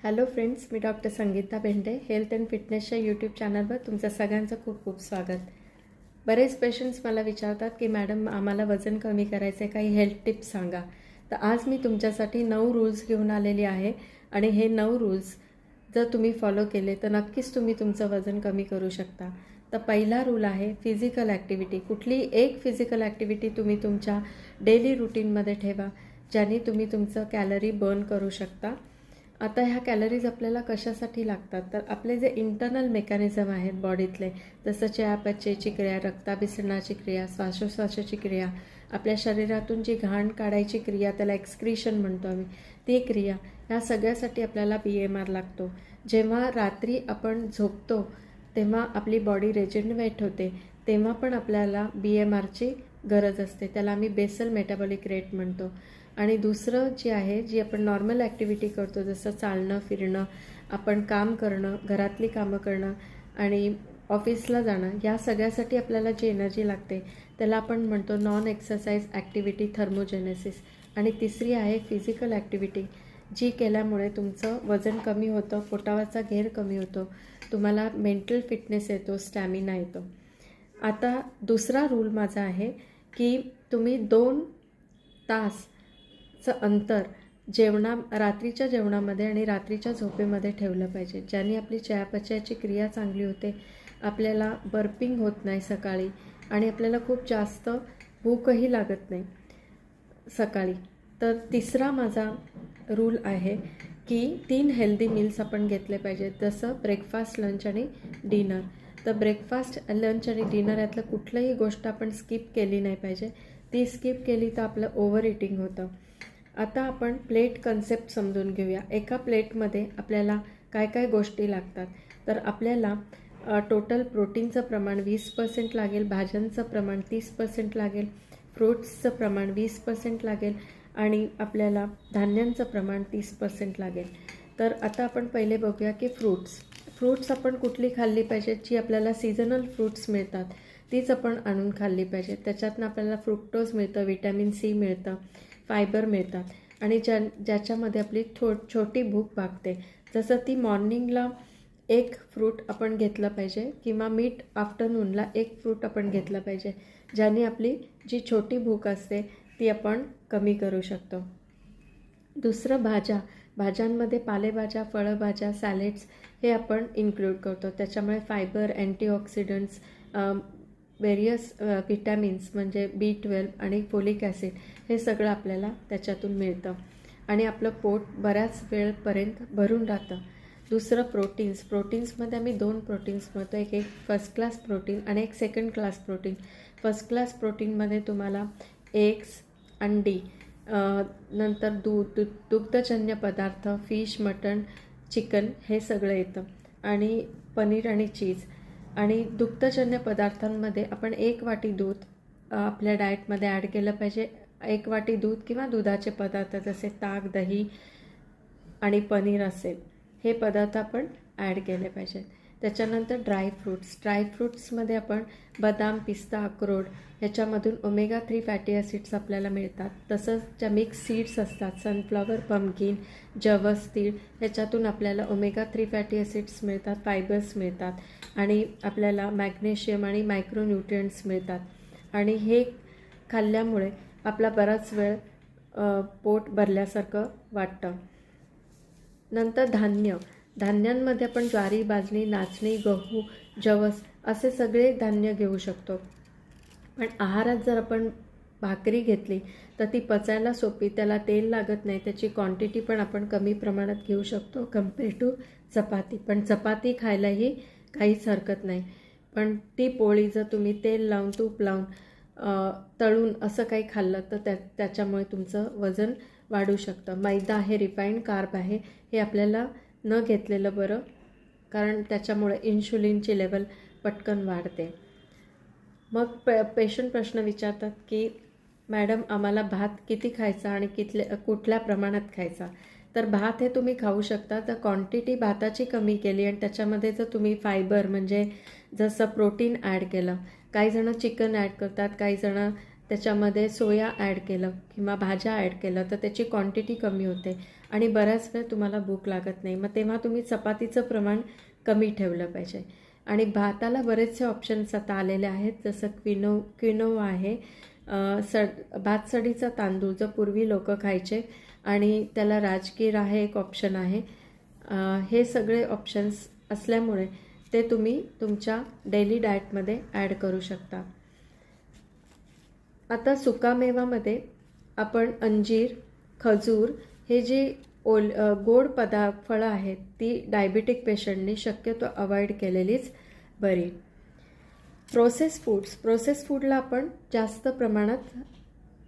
Hello friends, मी doctor Sangeeta Bende. Health and फिटनेसच्या YouTube चॅनलवर तुमचं सगळ्यांचं खूप खूप स्वागत. बरेच पेशंट्स मला विचारतात की मॅडम आम्हाला वजन कमी करायचे, काही हेल्थ टिप्स सांगा. तर आज मी तुमच्यासाठी 9 रूल्स घेऊन आलेली आहे आणि हे 9 रूल्स जर तुम्ही फॉलो केले तर नक्कीच तुम्ही तुमचं वजन कमी करू शकता. तर पहिला रूल आहे फिजिकल ॲक्टिव्हिटी. कुठलीही एक फिजिकल ॲक्टिव्हिटी तुम्ही तुमच्या डेली रुटीनमध्ये ठेवा, ज्याने तुम्ही तुमचं कॅलरी बर्न करू शकता. आता ह्या कॅलरीज आपल्याला कशासाठी लागतात, तर आपले जे इंटरनल मेकॅनिझम आहेत बॉडीतले, जसं चयापचयची क्रिया, रक्ताभिसरणाची क्रिया, श्वासोश्वासाची क्रिया, आपल्या शरीरातून जी घाण काढायची क्रिया, त्याला एक्सक्रीशन म्हणतो आम्ही, ती क्रिया, ह्या सगळ्यासाठी आपल्याला BMR लागतो. जेव्हा रात्री आपण झोपतो तेव्हा आपली बॉडी रेजिनवेट होते, तेव्हा पण आपल्याला BMRची गरज असते. त्याला आम्ही बेसल मेटाबॉलिक रेट म्हणतो. आणि दुसरं जे आहे, जी आपण नॉर्मल ॲक्टिव्हिटी करतो, जसं चालणं फिरणं, आपण काम करणं, घरातली कामं करणं आणि ऑफिसला जाणं, या सगळ्यासाठी आपल्याला जी एनर्जी लागते त्याला आपण म्हणतो नॉन एक्सरसाइज ॲक्टिव्हिटी थर्मोजेनेसिस. आणि तिसरी आहे फिजिकल ॲक्टिव्हिटी, जी केल्यामुळे तुमचं वजन कमी होतं, पोटावरचा घेर कमी होतो, तुम्हाला मेंटल फिटनेस येतो, स्टॅमिना येतो. आता दुसरा रूल माझा आहे की तुम्ही 2 तास अंतर रात्रीच्या जेवणामध्ये आणि रात्रीच्या झोपेमध्ये ठेवलं पाहिजे, ज्याने आपली चयापचयाची क्रिया चांगली होते, आपल्याला बर्पिंग होत नाही सकाळी आणि आपल्याला खूप जास्त भूकही लागत नाही सकाळी. तर तिसरा माझा रूल आहे की 3 हेल्दी मील्स आपण घेतले पाहिजेत, जसं ब्रेकफास्ट, लंच आणि डिनर. तर ब्रेकफास्ट, लंच आणि डिनर यातलं कुठलंही गोष्ट आपण स्किप केली नाही पाहिजे. ती स्किप केली तर आपलं ओव्हर इटिंग होतं. आता आपण प्लेट कन्सेप्ट समजून घेऊया. एका प्लेटमध्ये आपल्याला काय काय गोष्टी लागतात, तर आपल्याला टोटल प्रोटीनचं प्रमाण 20% लागेल, भाज्यांचं प्रमाण 30% लागेल, फ्रूट्सचं प्रमाण 20% लागेल आणि आपल्याला धान्यांचं प्रमाण 30% लागेल. तर आता आपण पहिले बघूया की फ्रूट्स आपण कुठली खाल्ली पाहिजेत, जी आपल्याला सीझनल फ्रूट्स मिळतात तीच आपण आणून खाल्ली पाहिजे. त्याच्यातनं आपल्याला फ्रुक्टोज मिळतं, व्हिटॅमिन C मिळतं, फायबर मिळतात आणि ज्याच्यामध्ये आपली छोटी भूक भागते. जसं ती मॉर्निंगला एक फ्रूट आपण घेतलं पाहिजे किंवा आफ्टरनूनला एक फ्रूट आपण घेतलं पाहिजे, ज्याने आपली जी छोटी भूक असते ती आपण कमी करू शकतो. दुसरं भाज्यांमध्ये पालेभाज्या, फळभाज्या, सॅलेड्स हे आपण इन्क्लूड करतो. त्याच्यामुळे फायबर, अँटीऑक्सिडंट्स, व्हेरियस व्हिटॅमिन्स म्हणजे B12 आणि फोलिक ॲसिड हे सगळं आपल्याला त्याच्यातून मिळतं आणि आपलं पोट बऱ्याच वेळपर्यंत भरून राहतं. दुसरं प्रोटीन्समध्ये आम्ही 2 प्रोटीन्स म्हणतो, एक फर्स्ट क्लास प्रोटीन आणि एक second class protein. First class प्रोटीनमध्ये तुम्हाला एग्स, अंडी, नंतर दुग्धजन्य पदार्थ, फिश, मटण, चिकन हे सगळं येतं आणि पनीर आणि चीज. आणि दुग्धजन्य पदार्थांमध्ये आपण 1 वाटी दूध आपल्या डाएटमध्ये ॲड केलं पाहिजे. 1 वाटी दूध किंवा दुधाचे पदार्थ जसे ताक, दही आणि पनीर असेल, हे पदार्थ आपण ॲड केले पाहिजेत. त्याच्यानंतर ड्रायफ्रूट्समध्ये आपण बदाम, पिस्ता, अक्रोड ह्याच्यामधून ओमेगा 3 फॅटी ॲसिड्स आपल्याला मिळतात. तसंच ज्या मिक्स सीड्स असतात, सनफ्लॉवर, पंपकिन, जवस, तीळ, ह्याच्यातून आपल्याला ओमेगा 3 फॅटी ॲसिड्स मिळतात, फायबर्स मिळतात आणि आपल्याला मॅग्नेशियम आणि मायक्रोन्यूट्रियंट्स मिळतात आणि हे खाल्ल्यामुळे आपला बराच वेळ पोट भरल्यासारखं वाटतं. नंतर धान्यांमध्ये आपण ज्वारी, बाजरी, नाचणी, गहू, जवस असे सगळे धान्य घेऊ शकतो. पण आहारात जर आपण भाकरी घेतली तर ती पचायला सोपी, त्याला तेल लागत नाही, त्याची क्वांटिटी पण आपण कमी प्रमाणात घेऊ शकतो कम्पेअर टू चपाती. पण चपाती खायलाही काहीच हरकत नाही. पण ती पोळी जर तुम्ही तेल लावून, तूप लावून, तळून असं काही खाल्लं तर त्याच्यामुळे तुमचं वजन वाढू शकतं. मैदा हे रिफाईंड कार्ब आहे, हे आपल्याला न घेतलेलं बरं, कारण त्याच्यामुळे इन्शुलिनची लेवल पटकन वाढते. मग पेशंट प्रश्न विचारतात की मॅडम आम्हाला भात किती खायचा आणि कुठल्या प्रमाणात खायचा. तर भात हे तुम्ही खाऊ शकता, तर क्वांटिटी भाताची कमी केली आणि त्याच्यामध्ये जर तुम्ही फायबर म्हणजे जसं प्रोटीन ॲड केलं, काही जणं चिकन ॲड करतात, काही जणं त्याच्यामध्ये सोया ॲड केलं किंवा भाज्या ॲड केलं तर त्याची क्वांटिटी कमी होते आणि बऱ्याच वेळ तुम्हाला भूक लागत नाही. मग तेव्हा तुम्ही चपातीचं प्रमाण कमी ठेवलं पाहिजे. आणि भाताला बरेचसे ऑप्शन्स आता आलेले आहेत, जसं क्विनोवा आहे, भातसडीचा तांदूळ जो पूर्वी लोक खायचे आणि त्याला राजगीर आहे एक ऑप्शन आहे. हे सगळे ऑप्शन्स असल्यामुळे ते तुम्ही तुमच्या डेली डाएटमध्ये ॲड करू शकता. आता सुकामेवामध्ये आपण अंजीर, खजूर हे जी गोड फळं आहेत ती डायबिटिक पेशंटनी शक्यतो अवॉइड केलेलीच बरी. प्रोसेस फूडला आपण जास्त प्रमाणात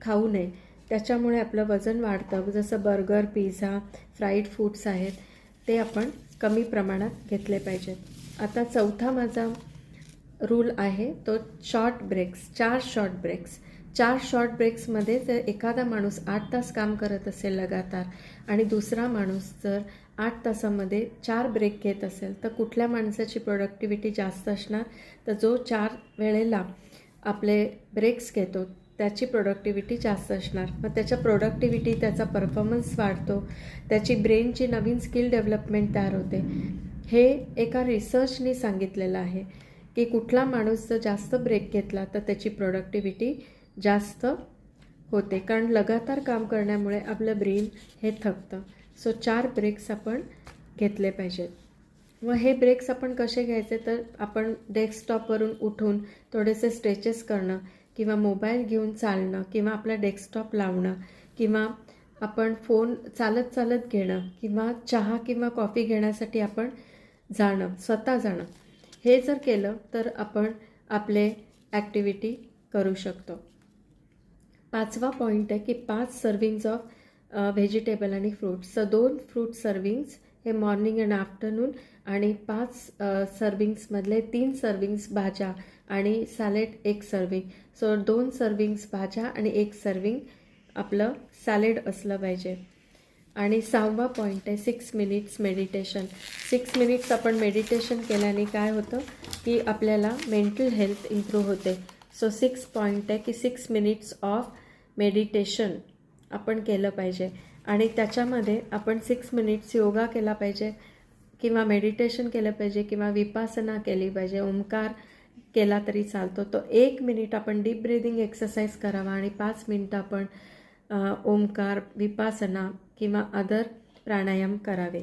खाऊ नये, त्याच्यामुळे आपलं वजन वाढतं. जसं बर्गर, पिझ्झा, फ्राईड फूड्स आहेत ते आपण कमी प्रमाणात घेतले पाहिजेत. आता चौथा माझा रूल आहे तो short breaks, 4 short breaks. 4 short ब्रेक्समध्ये जर एखादा माणूस 8 तास काम करत असेल लगातार आणि दुसरा माणूस जर 8 तासामध्ये 4 ब्रेक घेत असेल तर कुठल्या माणसाची प्रोडक्टिव्हिटी जास्त असणार? तर जो 4 वेळेला आपले ब्रेक्स घेतो त्याची प्रोडक्टिव्हिटी जास्त असणार. मग त्याच्या प्रोडक्टिव्हिटी, त्याचा परफॉर्मन्स वाढतो, त्याची ब्रेनची नवीन स्किल डेव्हलपमेंट तयार होते. हे एका रिसर्चनी सांगितलेलं आहे की कुठला माणूस जर जास्त ब्रेक घेतला तर त्याची प्रोडक्टिव्हिटी जास्त होते, कारण लगातार काम करण्यामुळे आपलं ब्रेन हे थकतं. सो 4 ब्रेक्स आपण घेतले पाहिजेत. व हे ब्रेक्स आपण कसे घ्यायचे तर आपण डेस्कटॉपवरून उठून थोडेसे स्ट्रेचेस करणं किंवा मोबाईल घेऊन चालणं किंवा आपला डेस्कटॉप लावणं किंवा आपण फोन चालत घेणं किंवा चहा किंवा कॉफी घेण्यासाठी आपण स्वतः जाणं, हे जर केलं तर आपण आपले ॲक्टिव्हिटी करू शकतो. 5वा पॉईंट आहे की 5 सर्विंग्स ऑफ व्हेजिटेबल आणि फ्रूट्स. सो 2 फ्रूट सर्विंग्स हे मॉर्निंग अँड आफ्टरनून आणि 5 सर्विंग्समधले 3 सर्विंग्स भाज्या आणि सॅलेड 1 सर्विंग. सो 2 सर्विंग्स भाज्या आणि 1 सर्विंग आपलं सॅलेड असलं पाहिजे. आणि 6वा पॉईंट आहे 6 मिनिट्स मेडिटेशन. 6 मिनिट्स आपण मेडिटेशन केल्याने काय होतं की आपल्याला मेंटल हेल्थ इम्प्रूव्ह होते. सो 6 पॉईंट आहे की 6 मिनिट्स ऑफ मेडिटेशन आपण केलं पाहिजे आणि त्याच्यामध्ये आपण 6 मिनिट्स योगा केला पाहिजे किंवा मेडिटेशन केलं पाहिजे किंवा विपासना केली पाहिजे, ओंकार केला तरी चालतो. तो 1 मिनिट आपण डीप ब्रीदिंग एक्सरसाइज करावा आणि 5 मिनिटं आपण ओंकार, विपासना किंवा अदर प्राणायाम करावे.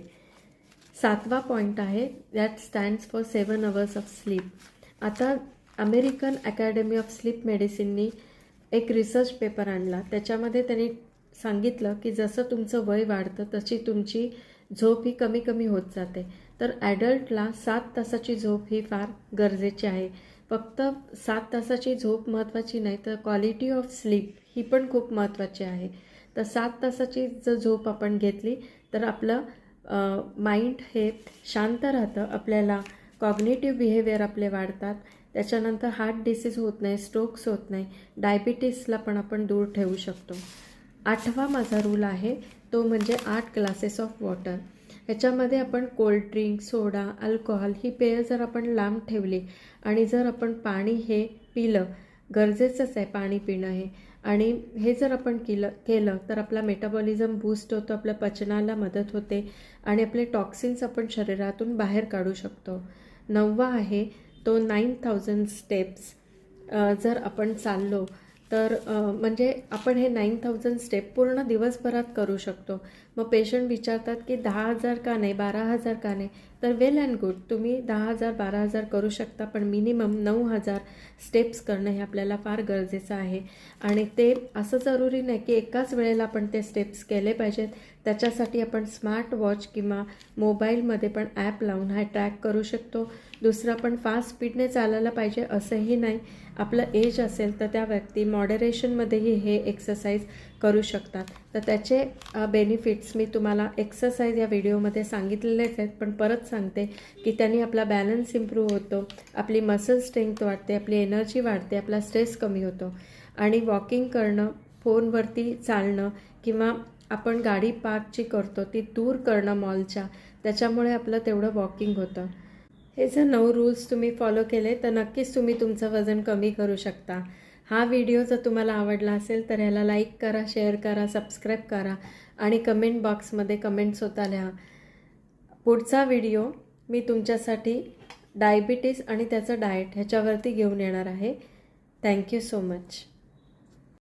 7वा पॉईंट आहे that stands for 7 hours of sleep. आता अमेरिकन अकॅडमी ऑफ स्लीप मेडिसिननी एक रिसर्च पेपर आणला, त्याच्यामध्ये त्यांनी सांगितलं की जसं तुमचं वय वाढतं तशी तुमची झोप ही कमी कमी होत जाते. तर ॲडल्टला 7 तासाची झोप ही फार गरजेची आहे. फक्त 7 तासाची झोप महत्त्वाची नाही तर क्वालिटी ऑफ स्लीप ही पण खूप महत्त्वाची आहे. तर 7 तासाची जर झोप आपण घेतली तर आपलं माइंड हे शांत राहतं, आपल्याला कॉग्निटिव्ह बिहेवियर आपले वाढतात, त्याच्यानंतर हार्ट डिसीज होत नाही, स्ट्रोक्स होत नाही, डायबिटीसला पण आपण दूर ठेवू शकतो. 8वा माझा रूल आहे तो म्हणजे 8 ग्लासेस ऑफ वॉटर. ह्याच्यामध्ये आपण कोल्ड्रिंक, सोडा, अल्कोहोल ही पेय जर आपण लांब ठेवली आणि जर आपण पाणी हे पिलं, गरजेचंच आहे पाणी पिणं हे, आणि हे जर आपण केलं तर आपला मेटाबॉलिझम बूस्ट होतो, आपल्या पचनाला मदत होते आणि आपले टॉक्सिन्स आपण शरीरातून बाहेर काढू शकतो. 9वा आहे तो 9000 स्टेप्स. जर आपण चाललो तर म्हणजे आपण हे 9000 स्टेप पूर्ण दिवसभरात करू शकतो. मग पेशंट विचारतात की 10,000 का नाही, 12,000 का नाही? तर वेल अँड गुड, तुम्ही 10,000 12,000 करू शकता, पण मिनिमम 9,000 स्टेप्स करणं हे आपल्याला फार गरजेचं आहे. आणि ते असं जरुरी नाही की एकाच वेळेला आपण ते स्टेप्स केले पाहिजेत. त्याच्यासाठी आपण स्मार्ट वॉच किंवा मोबाईलमध्ये पण ॲप लावून हा ट्रॅक करू शकतो. दुसरं पण फास्ट स्पीडने चालायला पाहिजे असंही नाही. आपलं एज असेल तर त्या व्यक्ती मॉडरेशनमध्येही हे एक्सरसाइज करू शकतात. तर त्याचे बेनिफिट्स मी तुम्हाला एक्सरसाइज या व्हिडिओमध्ये सांगितलेलेच आहेत, पण परत सांगते की त्यांनी आपला बॅलन्स इम्प्रूव्ह होतो, आपली मसल स्ट्रेंथ वाढते, आपली एनर्जी वाढते, आपला स्ट्रेस कमी होतो. आणि वॉकिंग करणं, फोनवरती चालणं किंवा आपण गाडी पार्क जी करतो ती दूर करणं मॉलच्या, त्याच्यामुळे आपलं तेवढं वॉकिंग होतं. हे जर 9 रूल्स तुम्ही फॉलो केले तर नक्कीच तुम्ही तुमचं वजन कमी करू शकता. हा व्हिडिओ जर तुम्हाला आवडला असेल तर ह्याला लाईक करा, शेअर करा, सबस्क्राईब करा आणि कमेंट बॉक्समध्ये कमेंटसुद्धा लिहा. पुढचा व्हिडिओ मी तुमच्यासाठी डायबिटीज आणि त्याचं डाएट ह्याच्यावरती घेऊन येणार आहे. Thank you so much.